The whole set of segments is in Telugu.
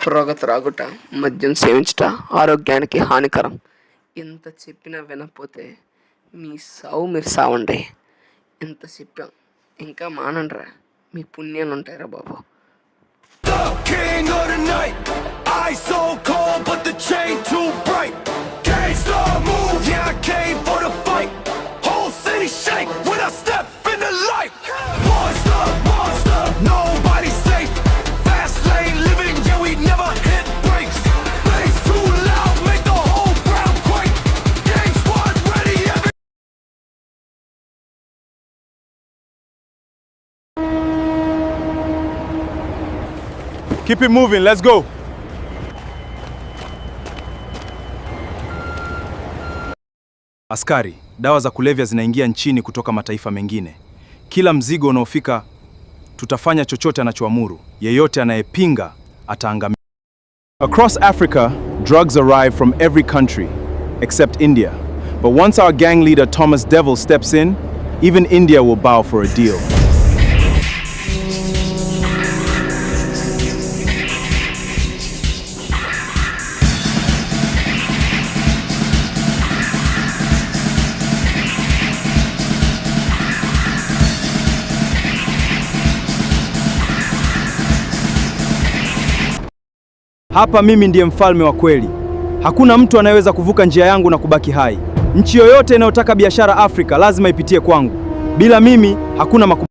పొగ త్రాగుట, మద్యం సేవించుట ఆరోగ్యానికి హానికరం. ఇంత చెప్పినా వినకపోతే మీ సావు మీరు సావండి. ఇంత చెప్పాం ఇంకా మానండిరా, మీ పుణ్యాలు ఉంటాయిరా బాబు. King of the night, ice so cold but the chain too bright. Gangsta move, yeah I came for the fight. Whole city shake when I step in the light. Monster, monster, nobody safe. Fast lane living, yeah we never hit brakes. Bass too loud, make the whole crowd quake. Gang squad ready, every Keep it moving, let's go. Askari, dawa za kulevya zinaingia nchini kutoka mataifa mengine. Kila mzigo unaofika tutafanya chochote anachoamuru. Yeyote anayepinga ataangamia. Across Africa, drugs arrive from every country except India. But once our gang leader Thomas Devil steps in, even India will bow for a deal. Hapa mimi ndiye mfalme wa kweli. Hakuna mtu anayeweza kuvuka njia yangu na kubaki hai. Nchi yoyote inayotaka biashara Afrika lazima ipitie kwangu. Bila mimi hakuna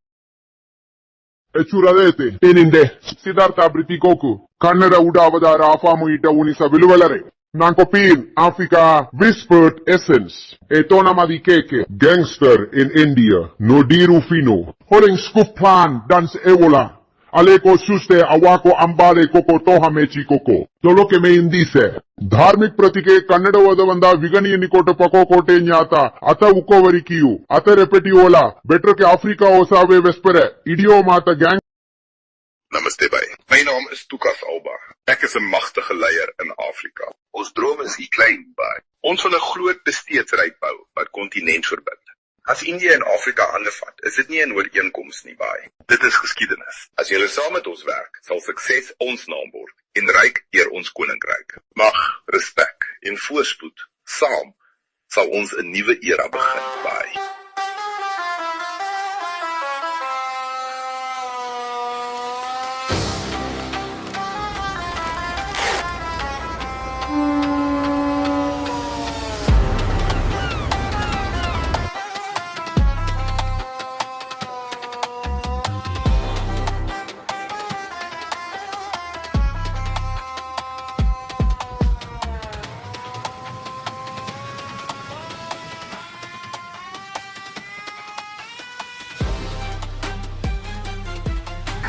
Echuradete, teninde, Siddhartha Britikoku, Kannada Udavadara Afamuita Unisa Viluvalare, Nankopin, Africa, Whispered Essence, Etona Madikeke, Gangster in India, Nodiru Fino, Holding Scoop Plan, Dance Evola, Aleko Suste Awako Ambale Koko Toha Mechi Koko, Tolo के में हिंदी से धार्मिक प्रतीके कन्नड़ वदवंदा विगणीय निकोट पको कोटे न्याता अत उकोवरी कियु अत रेपेटियोला बेटर के Afrika osawe vespere idio mata gang. Namaste bhai. My naam is Tukas Alba. Ek is 'n magtige leier in Afrika. Ons droom is hier klein bhai. Ons wil 'n groot besteedsryk bou wat kontinent verbind. As India en Afrika hande vat, is dit nie 'n ooreenkoms nie bhai. Dit is geskiedenis. As julle saam met ons werk, sal sukses ons naam word en ryk deur ons koninkryk. Mag, respek en voorspoed saam sal ons 'n nuwe era begin bhai.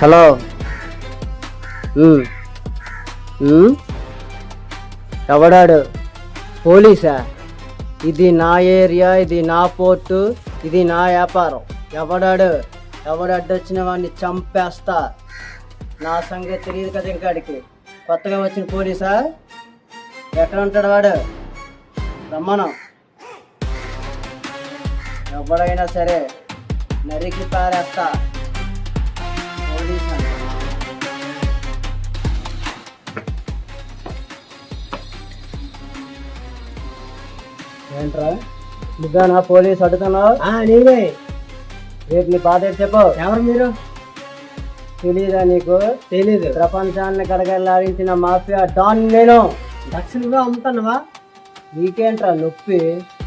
Hello ఎవడాడు? పోలీసా? ఇది నా ఏరియా, ఇది నా పోర్టు, ఇది నా వ్యాపారం. ఎవడాడు? ఎవడడ్డొచ్చిన వాడిని చంపేస్తా. నా సంగతి తెలియదు కదా ఇంకాడికి. కొత్తగా వచ్చిన పోలీసా? ఎక్కడ ఉంటాడు వాడు? రమ్మను. ఎవడైనా సరే నరికి పారేస్తా. ఏంట్రా నిజానా పోలీస్ అడుగుతున్నావు? నేనే. రేపు నీ బాధ చెప్పు. ఎవరు మీరు? తెలీదా నీకు? తెలీదు. ప్రపంచాన్ని కడగలాడించిన మాఫియా డాన్ నేను. డ్రగ్స్ నువ్వే అమ్ముతున్నావా? నీకేంట్రా నొప్పి?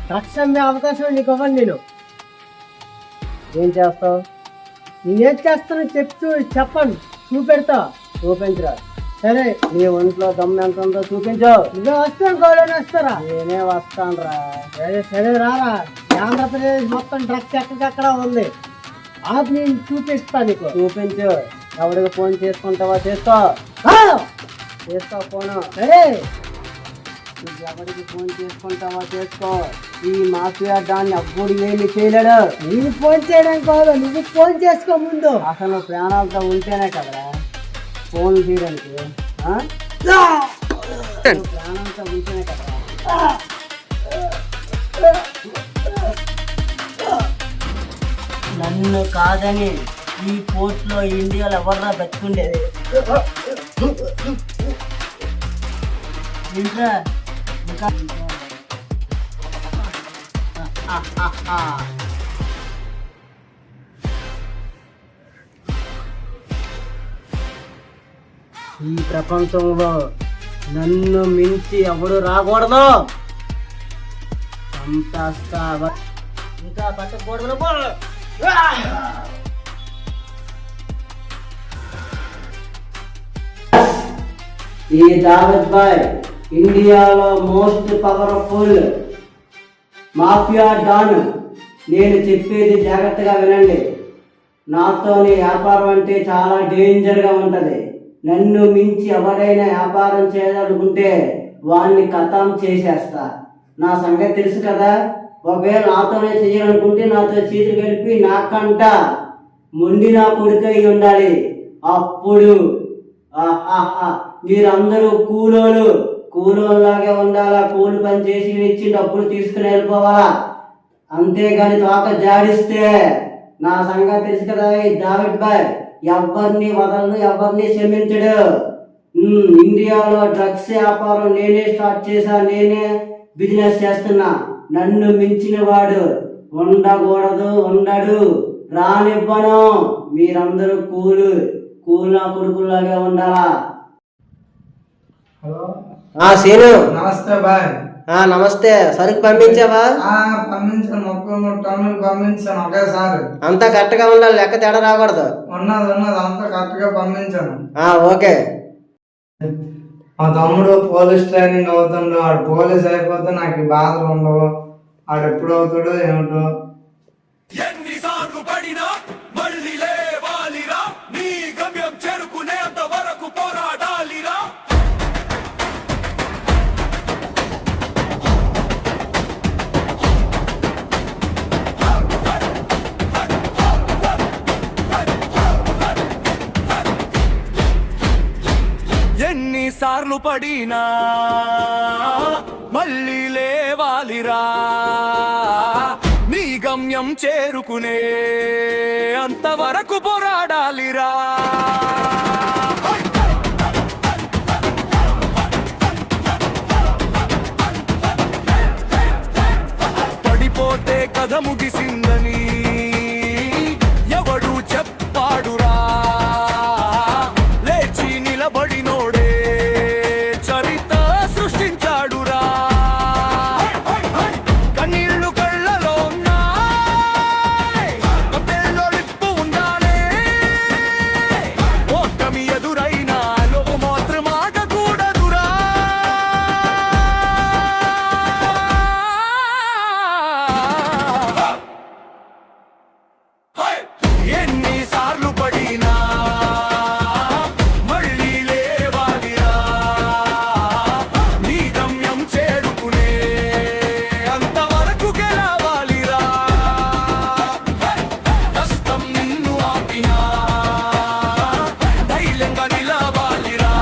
డ్రగ్స్ అమ్మే అవకాశం నీకు ఇవ్వను నేను. ఏం చేస్తావు? నేనేం చేస్తానో చెప్పండి, చూపెడతా. చూపించరా? సరే, నీ ఒంట్లో దమ్ము ఎంత ఉందో చూపించు. నువ్వే వస్తాను, గోడని వస్తారా? నేనే వస్తాను రా. సరే రారా. ఆంధ్రప్రదేశ్ మొత్తం డ్రగ్స్ ఎక్కడికక్కడ ఉంది. అది నేను చూపిస్తా నీకు. చూపించు. ఎవరికి ఫోన్ చేసుకుంటావా? చేసుకో ఫోను. సరే, ఎవరికి ఫోన్ చేసుకుంటావా? చేసుకో. ఈ మాఫియా దాన్ని అప్పుడు ఏమి చేయలేడు. నేను ఫోన్ చేయడం కాదు, నువ్వు ఫోన్ చేసుకో ముందు. అసలు ప్రాణాలతో ఉంటేనే కదరా ఫోన్ చేయడానికి. ప్రాణాలతో ఉంటేనే కదరా. నన్ను కాదని ఈ పోర్ట్లో ఇండియాలో ఎవర్రా బతుకుండేది? ఇంట్రా ఇంకా ఈ ప్రపంచంలో నన్ను మించి ఎవడు రాకూడదు. చంపేస్తా ఇంకా పట్టకూడదు. ఈ దావత్ బాయ్ ఇండియాలో మోస్ట్ పవర్ఫుల్ మాఫియా డాన్. నేను చెప్పేది జాగ్రత్తగా వినండి. నాతోని వ్యాపారం అంటే చాలా డేంజర్గా ఉంటుంది. నన్ను మించి ఎవరైనా వ్యాపారం చేయాలనుకుంటే వాడిని ఖతం చేసేస్తా. నా సంగతి తెలుసు కదా. ఒకవేళ నాతోనే చేయాలనుకుంటే నాతో చేతులు కలిపి నాకంట మొండి నా కొడుకై ఉండాలి. అప్పుడు మీరందరూ కూలోలాగే ఉండాలా. కూలి పని చేసి ఇచ్చి డబ్బులు తీసుకుని వెళ్ళిపోవాలా. అంతేగాని తోక జాడిస్తే నా సంగతి తెలుసు కదా. ఈ దావిడ్ బాయ్ ఎవరిని వదలను, ఎవరిని క్షమించడు. ఇండియాలో డ్రగ్స్ వ్యాపారం నేనే స్టార్ట్ చేశా, నేనే బిజినెస్ చేస్తున్నా. నన్ను మించిన వాడు ఉండకూడదు, ఉండడు, రానివ్వను. మీరందరూ కూలా కొడుకులాగే ఉండాలా. సీను నమస్తే బాయ్. నమస్తే. సరుకు పంపించావా? పంపించాను. 33 టన్నులు పంపించాను ఒకేసారి. అంతా కరెక్ట్ గా ఉండాలి, లెక్క తేడా రాకూడదు. ఉన్నది అంతా కరెక్ట్ గా పంపించాను. ఓకే. మా తమ్ముడు పోలీస్ ట్రైనింగ్ అవుతుండు. ఆడు పోలీస్ అయిపోతే నాకు ఈ బాధలు ఉండవు. ఆడు ఎప్పుడు అవుతాడో ఏమిటో. ఎన్నిసార్లు పడినా మళ్ళీ లేవాలిరా, నీ గమ్యం చేరుకునేంత వరకు పోరాడాలిరా. ఎన్నిసార్లు పడినా మళ్ళీ లేవాలిరా, నీ గమ్యం చేరుకునే అంతవరకు పోరాడాలిరా. పడిపోతే కథ ముగిసిందని ఎవడు చెప్పాడురా, లేచి నిలబడినోడే చరిత్ర సృష్టించాడురా. కన్నీళ్లు కళ్ళలో ఉన్నాయి, కబ్బెల్లో లిప్పు ఉండాలే. ఓటమి ఎదురైనా నువ్వు మాత్రం ఆగకూడదురా. ఎన్నిసార్లు పడినా మళ్ళీ లేవాలిరా, నీ గమ్యం చేరుకునే అంతవరకు గెలవాలిరా. కష్టం నిన్ను ఆపినా ధైర్యంగా నిలవాలిరా,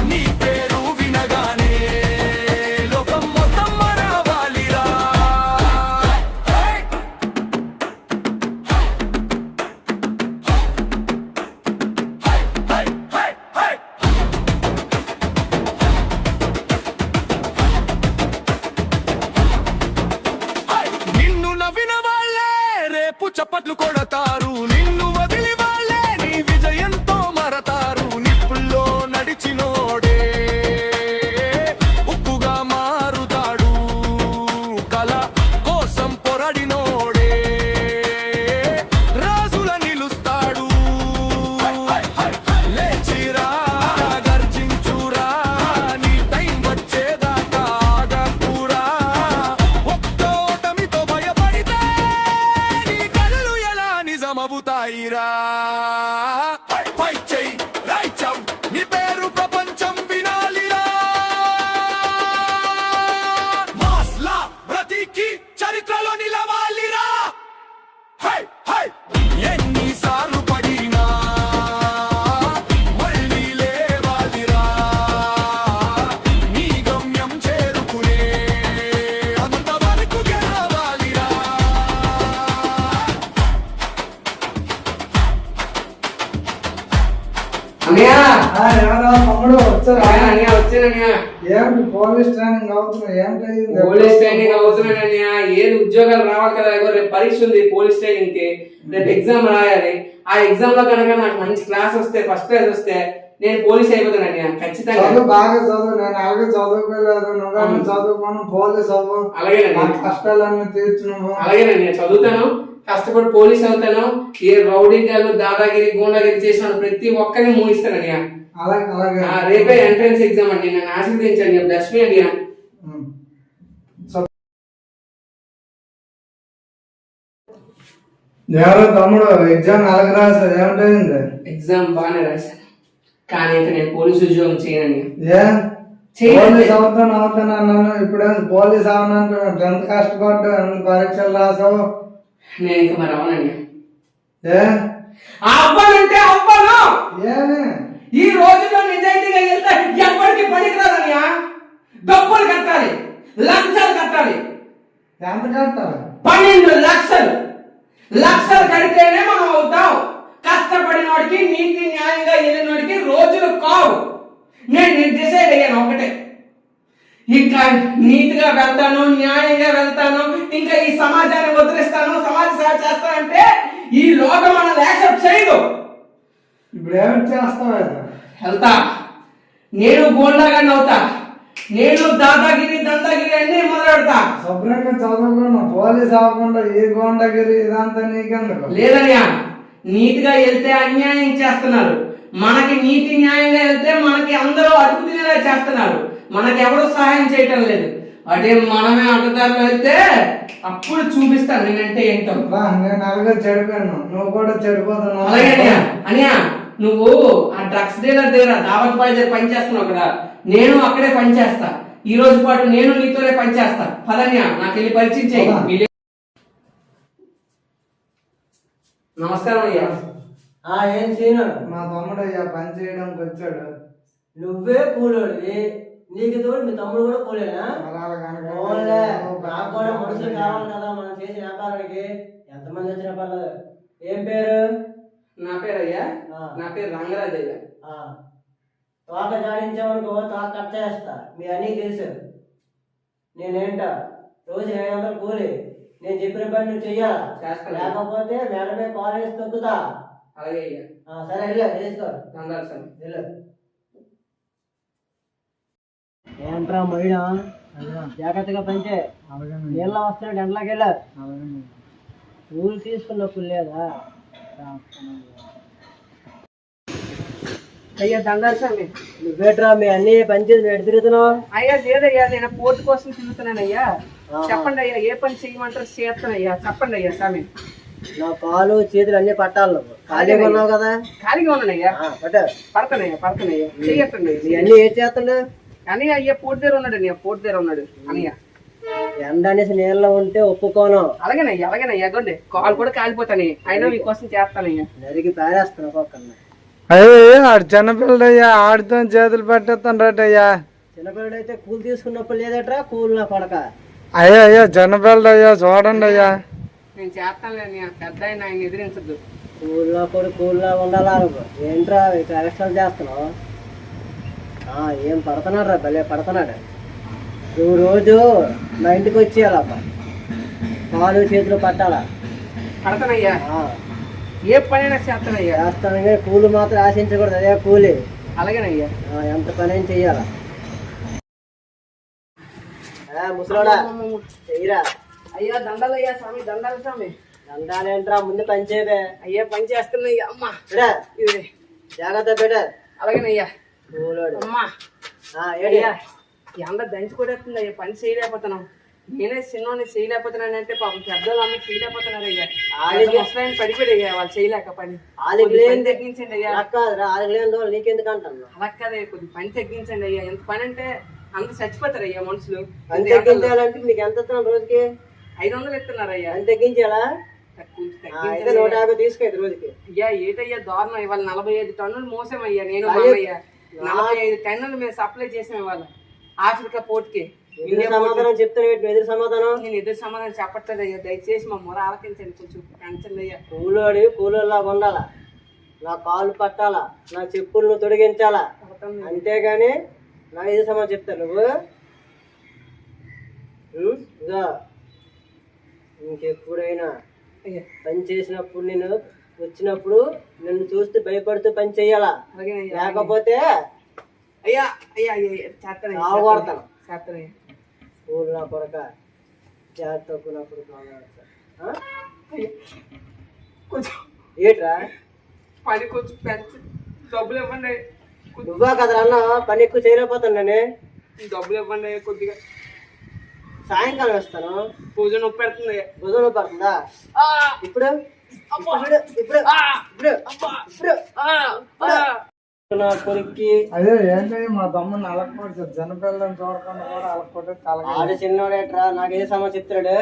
నీ పేరు వినగానే లోకం మొత్తం మరవాలిరా. నిన్ను నవ్విన వాళ్ళే రేపు చప్పట్లు కొడతారు, నిన్ను వదిలి వాళ్ళే నీ విజయంతో మరతారు. నిప్పుల్లో నడిచినోడే ఉప్పుగా మారుతాడు, కళ కోసం పొరడినోడే రాజుల నిలుస్తాడు. లేచిరా గర్జించురా, నీ టైం వచ్చేదాకా ఆగకురా. ఒక్క ఓటమితో భయపడితే నీ కలలు ఎలా నిజమవుతాయిరా. ఫైట్ చెయ్, రైట్ చెయ్, నీ పేరు ప్రపంచం వినాలిరా. మాస్లా బ్రతికి చరిత్రలో నిలవాలిరా. హై హై ఎన్నిసార్లు పడినా మళ్ళీ లేవాలిరా, నీ గమ్యం చేరుకునే అంతవరకు గెలవాలిరా. అన్నయ్య, ఎవరో తమ్ముడు వచ్చారా? అన్నయ్య వచ్చానయ్యా. ఏంటి పోలీస్ ట్రైనింగ్ అవుతున్నా? ఏంటి పోలీస్ ట్రైనింగ్ అవుతున్నానయ్యా. ఏది ఉద్యోగాలు రావాలి కదా. రేపు పరీక్ష ఉంది పోలీస్ ట్రైనింగ్ కి. రేపు ఎగ్జామ్ రాయాలి. ఆ ఎగ్జామ్ లో కనుక నాకు మంచి క్లాస్ వస్తే, ఫస్ట్ ప్రైజ్ వస్తే నేను పోలీస్ అయిపోతానయ్యా ఖచ్చితంగా. చదువు బాగా చదువు. నేను అలాగే చదువుకోలేదు. నువ్వు చదువుకోను పోలీస్ అవ్వు. అలాగేనండి. కష్టాలన్నీ తీర్చు నువ్వు. అలాగేనండి చదువుతాను, కష్టపడి పోలీస్ అవుతాను. ఏ రౌడీ గారు దాదాగిరి గూండాగిరి చేసిన ప్రతి ఒక్కరిని మూయిస్తానయ్యా. అలాగే అలాగే. రేపే ఎంట్రన్స్ ఎగ్జామ్ అండి. నన్ను ఆశీర్వదించండి. బ్లెస్ మీ అండి. ఎవరో తమ్ముడు ఎగ్జామ్ అలాగే రాశారు. ఏమిటైంది? ఎగ్జామ్ బాగానే రాశాను, కానీ ఇక నేను పోలీసు ఉద్యోగం చేయనండి. పోలీస్ అవుతాను అన్నాను. ఇప్పుడే పోలీస్ అవనంటే ఎంత కష్టపడ్డా, ఎంత పరీక్షలు రాసావు. నేను ఇంక మరి అవనండి. అవ్వనంటే అవ్వను. ఏమి ఈ రోజుల్లో నిజాయితీగా వెళ్తే ఎప్పటికీ పనికిరాదయ్యా. డబ్బులు కట్టాలి, లక్షలు కట్టాలి. ఎంత కట్టాలి? 12 లక్షలు. లక్షలు కడితేనే మనం అవుతాం. కష్టపడిన వాడికి, నీతి న్యాయంగా వెళ్ళినోడికి రోజులు కావు. నేను డిసైడ్ అయ్యాను ఒకటే, ఇంకా నీతిగా వెళ్తాను, న్యాయంగా వెళ్తాను, ఇంకా ఈ సమాజాన్ని వదిలిస్తాను, సమాజ సేవ చేస్తానంటే ఈ లోకం మనల్ని యాక్సెప్ట్ చేయదు. ఇప్పుడు ఏమిటి చేస్తావు? వెళ్తా, నేను గోండాగాన్ని అవుతా, నేను దాదాగిరి దందాగిరి అన్ని మొదలెడతా. శుభ్రంగా చదువుకున్నా, పోలీస్ అవ్వకుండా ఈ గోండగిరి ఇదంతా నీకెందుకు? లేదయ్యా, నీతిగా వెళ్తే అన్యాయం చేస్తున్నారు. మనకి నీతి న్యాయంగా వెళ్తే మనకి అందరూ అడుగు తినేలా చేస్తున్నారు. మనకి ఎవరు సహాయం చేయటం లేదు. అదే మనమే అడ్డదారిలో వెళ్తే అప్పుడు చూపిస్తాను నేనంటే ఏంటో. నేను అలాగే చెడిపోయాను, నువ్వు కూడా చెడిపోతున్నావు. అలాగే అనియా, నువ్వు ఆ డ్రగ్స్ డీలర్ దగ్గర దావత్ బాయ్ దగ్గర పనిచేస్తున్నావు కదా, నేను అక్కడే పనిచేస్తా. ఈ రోజు పాటు నేను నీతోనే పనిచేస్తా. పదన్యా, నాకు వెళ్ళి పరిచయం చేయి. నమస్కారం అయ్యా. ఏం సీను? మా తమ్ముడు అయ్యా పని చేయడానికి వచ్చాడు. నువ్వే కూలోడివి, నీకు తోడు మీ తమ్ముడు కూడా కూలేనా? నాకు కూడా మనుషులు కావాలి కదా మనం చేసే వ్యాపారానికి. ఎంతమంది వచ్చినా పర్లేదు. ఏం పేరు? నా పేరు అయ్యా, నా పేరు రంగరాజ్ అయ్యా. తోక జాడించామనుకో తోక కట్ చేస్తా. మీ అన్నీ తెలుసు. నేనేంట రోజు 500 కూలి. నేను చెప్పిన పని నువ్వు చెయ్యాలా? లేకపోతే మేడమే కాలేజ్ తొక్కుతా. అలాగే అయ్యా. సరే వెళ్ళు, వేసుకో. వెళ్ళు. ఏంట్రా మహిళ, జాగ్రత్తగా పంచే. నీళ్ళ వస్తున్నాడు, ఎండలోకి వెళ్ళా. పూలు తీసుకున్నప్పుడు లేదా? అయ్యా దండాలి స్వామి. నువ్వేట్రా మీ అన్ని పంచేది నువ్వు ఎటు తిరుగుతున్నావు? అయ్యా లేదయ్యా, నేను పోర్టు కోసం తిరుగుతున్నానయ్యా. చెప్పండి అయ్యా, ఏ పని చేయమంటారు చేస్తానయ్యా. చెప్పండి అయ్యా స్వామి. నా కాలు చేతులు అన్ని పట్టాలి. నువ్వు ఖాళీగా ఉన్నావు కదా? ఖాళీగా ఉన్నానయ్యా. పడతానయ్యా చెయ్యట్టండి. అన్ని ఏం చేస్తుండే? అని అయ్యా పోర్టు దగ్గర ఉన్నాడు అయ్యా, పోర్టు దగ్గర ఉన్నాడు అనియా. ఎండ అనేసి నీళ్ళలో ఉంటే ఒప్పుకోను. అలాగేనయ్యా గొండి కాలు కూడా కాలిపోతాను. అయినా మీకోసం చేస్తానయ్యా. నరికి పారేస్తాను ఒక్కొక్కరిని. అయ్యో ఆడు చిన్నపిల్లడయ్యా, ఆడితో చేతులు పెట్టేస్తాడయ్యా. చిన్నపిల్లడైతే కూలి తీసుకున్నప్పుడు లేదట్రా కూలి నా కొడక. అయ్యో చిన్నపిల్లడయ్యా, చూడండి అయ్యా. నేను చేస్తాను అన్నయ్య, పెద్ద ఆయన ఎదిరించద్దు. కూలిలో కూడా కూలిలో ఉండాలా? ఏంట్రా ఇట్లా ఎక్స్ట్రా చేస్తున్నావు? ఏం పడుతున్నాడు రా, భలే పడుతున్నాడు. నువ్వు రోజు మా ఇంటికి వచ్చేయాల, కాలు చేతులు పట్టాలా. పడతానయ్యా, ఏ పనైనా చేస్తానయ్యా. చేస్తాను కానీ కూలి మాత్రం ఆశించకూడదు. అదే కూలి. అలాగేనయ్యా. ఎంత పని అయినా చెయ్యాలా. ముసలోడా చెయ్యరా. అయ్యా దండాలయ్యా స్వామి, దండాలి స్వామి. దండాలేంట్రా, ముందు పని చేయబే. అయ్యా పని చేస్తున్నాయ్యా. అమ్మా ఇది జాగ్రత్త పెట్ట. అలాగేనయ్యా. అమ్మా ఏడియా ఎండ దంచుకొడేస్తుంది అయ్యా, పని చేయలేకపోతున్నాం. నేనే చిన్నోని చేయలేకపోతున్నానంటే పాపం పెద్దలు అమ్మ చేయలేకపోతున్నారు అయ్యా. ముసలాయన పడిపోయాడు అయ్యా, వాళ్ళు చేయలేక పని. తగ్గించండి అయ్యా. నీకెందుకు అంటాను? అలా కాదే, కొద్ది పని తగ్గించండి అయ్యా. ఎంత పని అంటే అంత చచ్చిపోతారు అయ్యా మనుషులు. పని తగ్గించాలంటే మీకు ఎంత ఇస్తున్నాను రోజుకి? 500 ఇస్తున్నారు అయ్యా. అని తగ్గించాలా? 150 తీసుకెళ్ళి రోజుకి. అయ్యా ఏటయ్యా దారుణం. ఇవాళ 45 టన్నులు మోసామయ్యా నేను అయ్యా. 45 టన్నులు మేము సప్లై చేసాం ఇవాళ ఆఫ్రికా పోర్ట్కి. సమాధానం చెప్తాను, ఎదురు సమాధానం. నేను ఎదురు సమాధానం చెప్పట్లేదు అయ్యా. దయచేసి మా మొర ఆలకించండి, కొంచెం పెంచండి అయ్యా. కూలోడి కూలోలాగా ఉండాలా, నా కాలు పట్టాలా, నా చెప్పులను తొడిగించాలా. అంతేగాని నాకు ఇదే సమాధానం చెప్తాను నువ్వు. ఇంకా ఇంకెప్పుడైనా పని చేసినప్పుడు నేను వచ్చినప్పుడు నన్ను చూస్తే భయపడుతూ పని చెయ్యాలా, లేకపోతే అయ్యా అయ్యా అయ్యా చేస్తాను కొడతాను. చేస్తానయ్యా. స్కూల్ నా కొడక జాగ్రత్త నా కొడుకు కొంచెం ఏట్రా పని కొంచెం పెంచి డబ్బులు ఇవ్వండి. నువ్వా కదా అన్న పని ఎక్కువ చేయలేకపోతాను నేను. డబ్బులు ఇవ్వండి కొద్దిగా. సాయంకాలం వస్తాను. పూజ నొప్పి పెడుతుంది. భుజం నొప్పి పడుతుందా? ఇప్పుడు ఇప్పుడు ఇప్పుడు ఇప్పుడు నా కొడుక్కి అదే ఏంటి మా తమ్ముడిని అలకపోతే జనపిల్లని చూడకుండా కూడా అలకపోతే ఆడు చిన్నోడేట్రా, నాకే సమాచారం చెప్తాడు.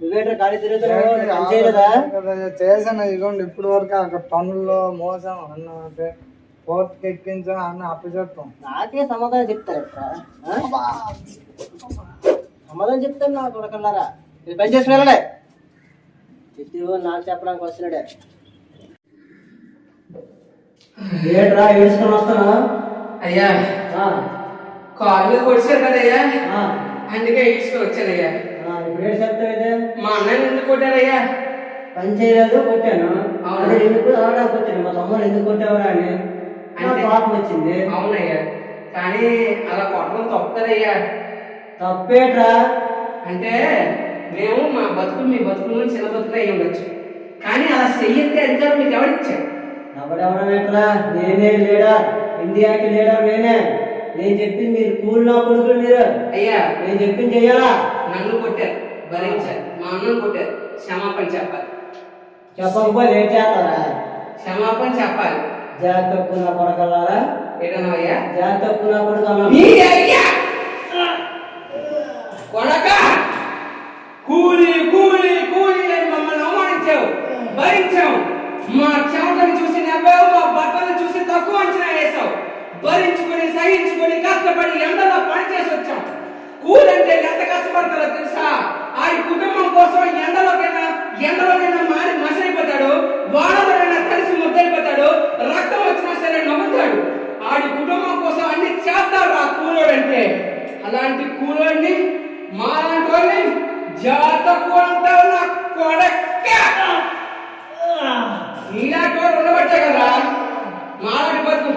నువ్వేట్రా ఖాళీ తిరుగుతావు చేయలేదా? చేసాను. ఇదిగోండి ఇప్పుడు వరకు అక్కడ పనుల్లో మోసం అన్న కోర్టుకి ఎక్కించాం అన్న అప్పచెప్తాం. నాకే సమాధానం చెప్తారట్రా. సమాధానం చెప్తాను నా కొడకల్లారా. ఇది పని చేసుకుని వెళ్ళడే నాకు చెప్పడానికి వస్తున్నాడే. ఏట్రా ఏడుచుకొని వస్తానా? అయ్యా కాళ్ళు కొడిచారు కదయ్యా, అందుకే ఈడ్చుకొని వచ్చానయ్యా. ఇప్పుడు ఏడు చెప్తావు ఇదే? మా అన్నయ్య ఎందుకు కొట్టారయ్యా? పని చేయలేదు కొట్టాను. అదే ఎందుకు ఆడడానికి వచ్చాను. మా తమ్ముడు ఎందుకు కొట్టావరా అని పాపం వచ్చింది. అవునయ్యా, కానీ అలా కొట్టడం తప్పు కదయ్యా. తప్పేట్రా? అంటే మేము మా బతుకులు మీ బతుకులు చిన్న బతుకులు అయ్యి ఉండొచ్చు, కానీ అలా చెయ్యతే అధికారం మీకు ఎవరిచ్చారు? ఎవరెవరనేట్రా? నేనే లీడర్, ఇండియాకి లీడర్ నేనే. నేను చెప్పింది మీరు కూల్ నా కొడుకులు మీరు. అయ్యా నేను చెప్పింది చెయ్యాలా? నన్ను కొట్టారు, భరించారు. మా అన్నను కొట్టారు, క్షమాపణ చెప్పాలి. చెప్పకపోతే ఏం చేస్తారా? క్షమాపణ చెప్పాలి. జాగ్రత్త నా కొడకల్లారా. ఏదన్నా అయ్యా జాగ్రత్త నా కొడుకు కొడక కూలి కూలి కూలి అని మమ్మల్ని అవమానించావు, భరించావు. మా చెమటను చూసి నవ్వావు, మా బట్టలను చూసి తక్కువ అంచనా వేసావు. భరించుకొని సహించుకొని కష్టపడి ఎండలో పనిచేసి వచ్చాం. కూలంటే ఎంత కష్టపడతారో తెలుసా? ఆడి కుటుంబం కోసం ఎండలోకైనా మారి మసైపోతాడు, వాడలోనైనా కలిసి ముద్దైపోతాడు, రక్తం వచ్చినా సరే నవ్వుతాడు. ఆడి కుటుంబం కోసం అన్ని చేస్తాడు ఆ కూలోడంటే. అలాంటి కూలోడిని మాలాంటి వాళ్ళని జాతకు అంటావు నా కొడక్క. నీలాంటి వాడు ఉండబట్టే కదా మాలాంటి బతుకు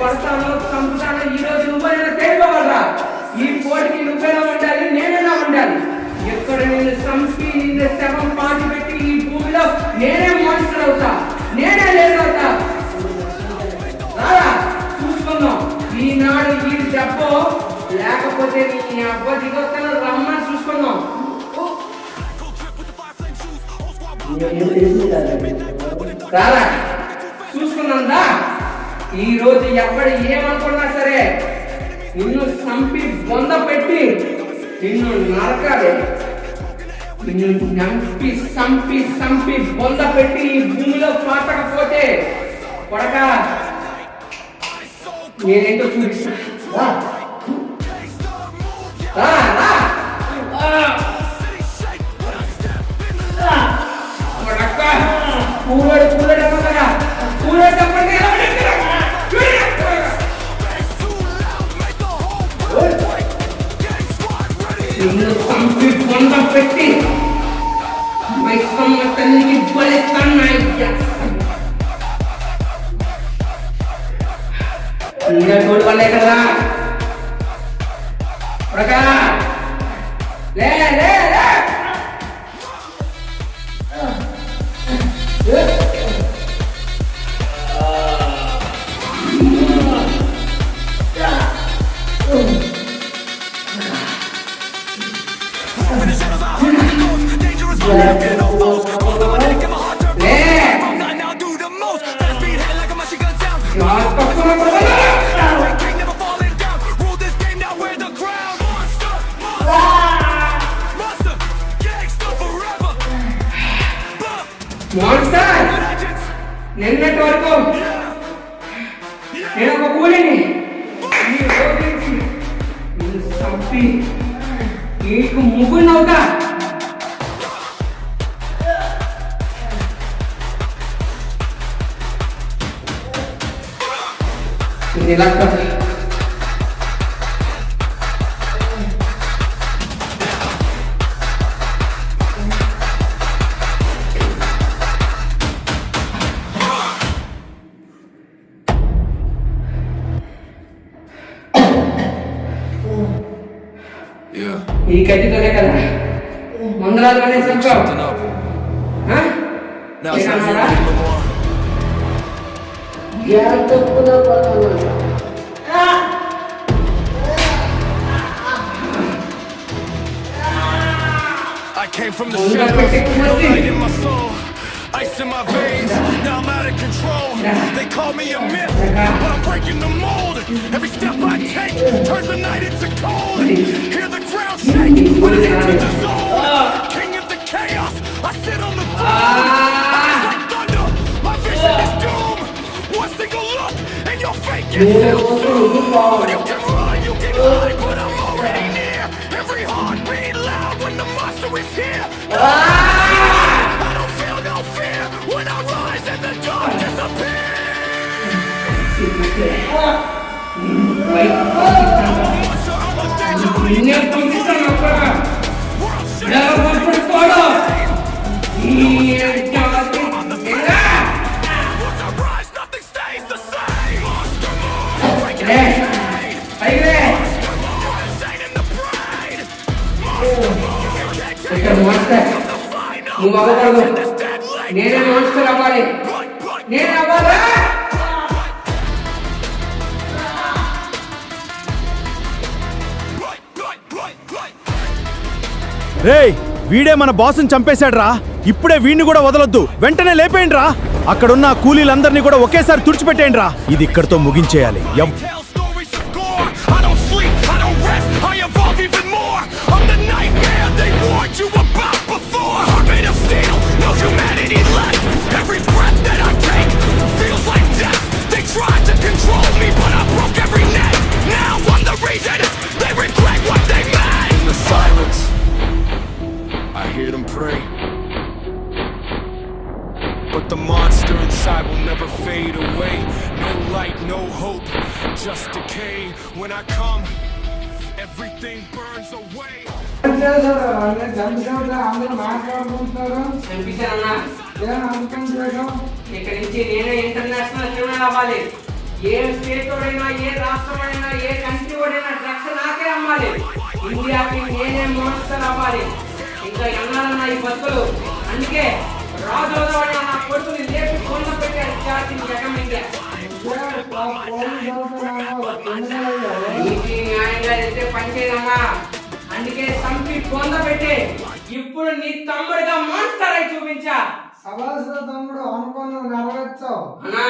పడతాను చంపుతాను. ఈ రోజు నువ్వైనా తెలుసుకోవాలరా. ఈ పోటీకి నువ్వైనా ఉండాలి, నేనైనా ఉండాలి. ఎక్కడ నేను చంపి నిన్ను శవం పాటి పెట్టి ఈ భూమిలో నేనే మాన్స్టర్ అవుతా, నేనే లేదవుతా. రారా చూసుకుందాం ఈనాడు ఈ దెబ్బ, లేకపోతే నీ అబ్బ దిగొస్తాను రమ్మని చూసుకుందాం. రారా చూసుకున్నాందా? ఈ రోజు ఎవడు ఏమనుకున్నా సరే నిన్ను చంపి బొంద పెట్టి నిన్ను నరకాలి. నిన్ను చంపి చంపి చంపి బొంద పెట్టి ఈ భూమిలో పాతకపోతే కొడక నేనేంటో చూపిస్తా. కొడక కూలడు కూలడు అమ్మగా కూలడు తప్పండి నిన్ను చంపి బొంద పెట్టి మైసమ్మ తల్లికి బలిస్తాను. ఇంకా తోడు వల్లే కదా కొడకా. లే లే లే నిన్నటి వరకు నేను ఒక కూలిని చంపి నీకు ముగ్గురు నవ్వుతా. ఇలా కాదు. ఈ కట్టితోనే కదా మందరాలు అనేది చంపావు. I came from the shadows, no light in my soul, ice in my veins, now I'm out of control. They call me a myth, but I'm breaking the mold. Every step I take turns the night into cold. Hear the ground shake when I enter the zone. King of the chaos, I sit on the throne. Eyes like thunder, my vision is doom. One single look and your fate gets sealed soon. You can run, you can hide, but I'm already near. Every heartbeat loud when the monster is here. I don't feel no fear when I rise and the dark disappears. Monster, I'm a danger. Once I rise, nothing stays the same. Monster move, breaking the chain. Monster move, insane in the brain. Monster move, you can't take ఇక్కడ మాస్టర్ the final. నువ్వు అవ్వకూడదు. This deadly. నేనే మాస్టర్ అవ్వాలి. నేను అవ్వాలా? రేయ్, వీడే మన బాస్ని చంపేశాడ్రా. ఇప్పుడే వీడిని కూడా వదలొద్దు, వెంటనే లేపేయండి రా. అక్కడున్న కూలీలందరినీ కూడా ఒకేసారి తుడిచిపెట్టేయండి రా. ఇది ఇక్కడితో ముగించేయాలి. Tell stories of gore. I don't sleep, I don't rest, I evolve even more. I'm the nightmare they warned you about before. Heart made of steel, no humanity left. Every breath that I take feels like death. They tried to control me, but I broke every net. Now I'm the reason they regret what they meant. In the silence, I hear them pray. But the monster inside will never fade away. No light, no hope, just decay. When I come, everything burns away. అందరూ మాట్లాడుకుంటున్నారు. కనిపించానన్నా, ఏం అనుకుంటున్నాడు? ఇక్కడి నుంచి నేనే ఇంటర్నేషనల్ క్రిమినల్ అవ్వాలి. ఏ స్టేట్ వాడైనా, ఏ రాష్ట్రం వాడైనా, ఏ కంట్రీ వాడైనా డ్రగ్స్ నాకే అమ్మాలి. ఇండియాకి నేనే మాస్టర్ అవ్వాలి. ఇంకా ఎన్నాలన్నా ఈ బతుకులు. అందుకే రాజోదవాడి నా కొడుకుని లేపి కొండ పెట్టారు జాతిని జగం ఇండియా. నీతి న్యాయంగా అయితే పనిచేయదమ్మా. అందుకే చంపి కొండ పెట్టి ఇప్పుడు నీ తమ్ముడిగా మాస్టర్ అయి చూపించా. సవాల్సిన తమ్ముడు అనుకున్న నెరవేర్చావు. అన్నా,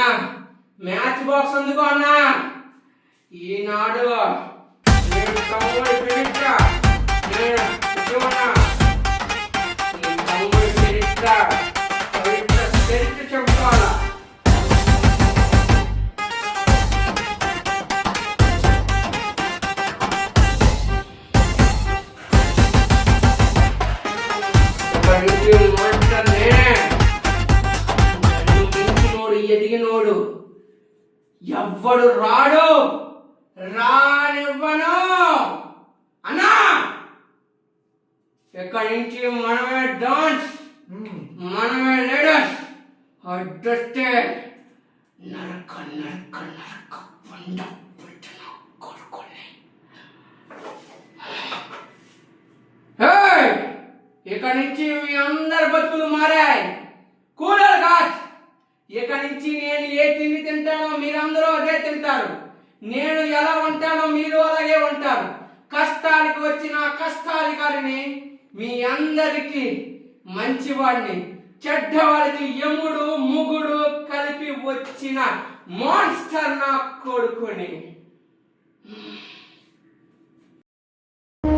మ్యాచ్ బాక్స్ అందుకో అన్నా. ఈనాడు నేను తమ్ముడి చరిత్ర, నేను శివన్నా. నీ తమ్ముడి చరిత్ర చెప్పుకోవాలా. ఎదిగినోడు ఎవ్వడు రాడు, రానివ్వను అన్నా. ఇక్కడి నుంచి మనమే డాన్స్, మనమే లీడర్స్. అడ్డొస్తే నరక నరక నరక పండ పుట్టిన కొడుకుని. ఇక్కడి నుంచి మీ అందరి బతుకులు మారాయి. కూలర్ కాదు. ఇక్కడి నుంచి నేను ఏ తిండి తింటానో మీరందరూ అదే తింటారు. నేను ఎలా ఉంటానో మీరు అలాగే ఉంటారు. కష్టానికి వచ్చిన కష్టాధికారిని, మీ అందరికీ మంచివాడిని, చెడ్డవాడికి యముడు ముగుడు కలిపి వచ్చిన మాన్స్టర్ నా కొడుకుని.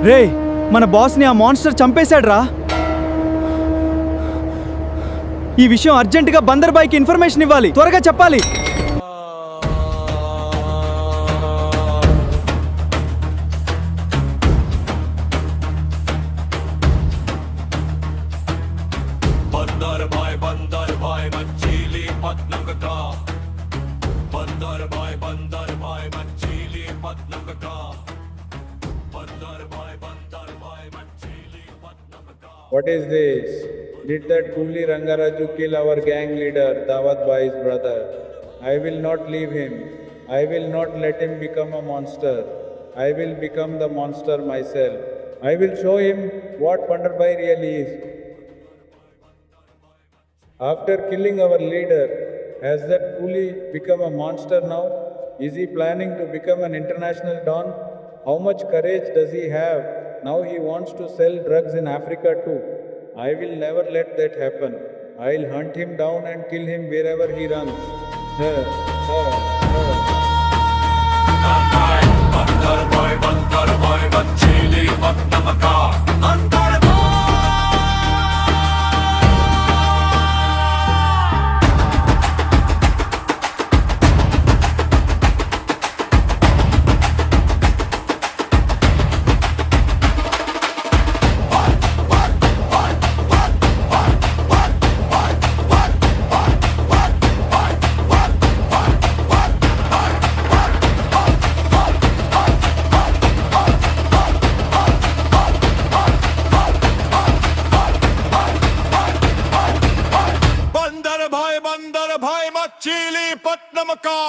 రేయ్, మన బాస్ని ఆ మాన్స్టర్ చంపేశాడ్రా. ఈ విషయం అర్జెంటుగా బందర్ బాయ్కి ఇన్ఫర్మేషన్ ఇవ్వాలి. త్వరగా చెప్పాలి. బందర్ బాయ్ మచిలీపట్నం కా Bandar boy What is this? Did that coolie Rangaraju kill our gang leader, Dawat Bhai's brother? I will not leave him. I will not let him become a monster. I will become the monster myself. I will show him what Pandarbai really is. After killing our leader, has that coolie become a monster now? Is he planning to become an international don? How much courage does he have? Now he wants to sell drugs in Africa too. I will never let that happen. I'll hunt him down and kill him wherever he runs. बंदर भाई मछली पत्नम का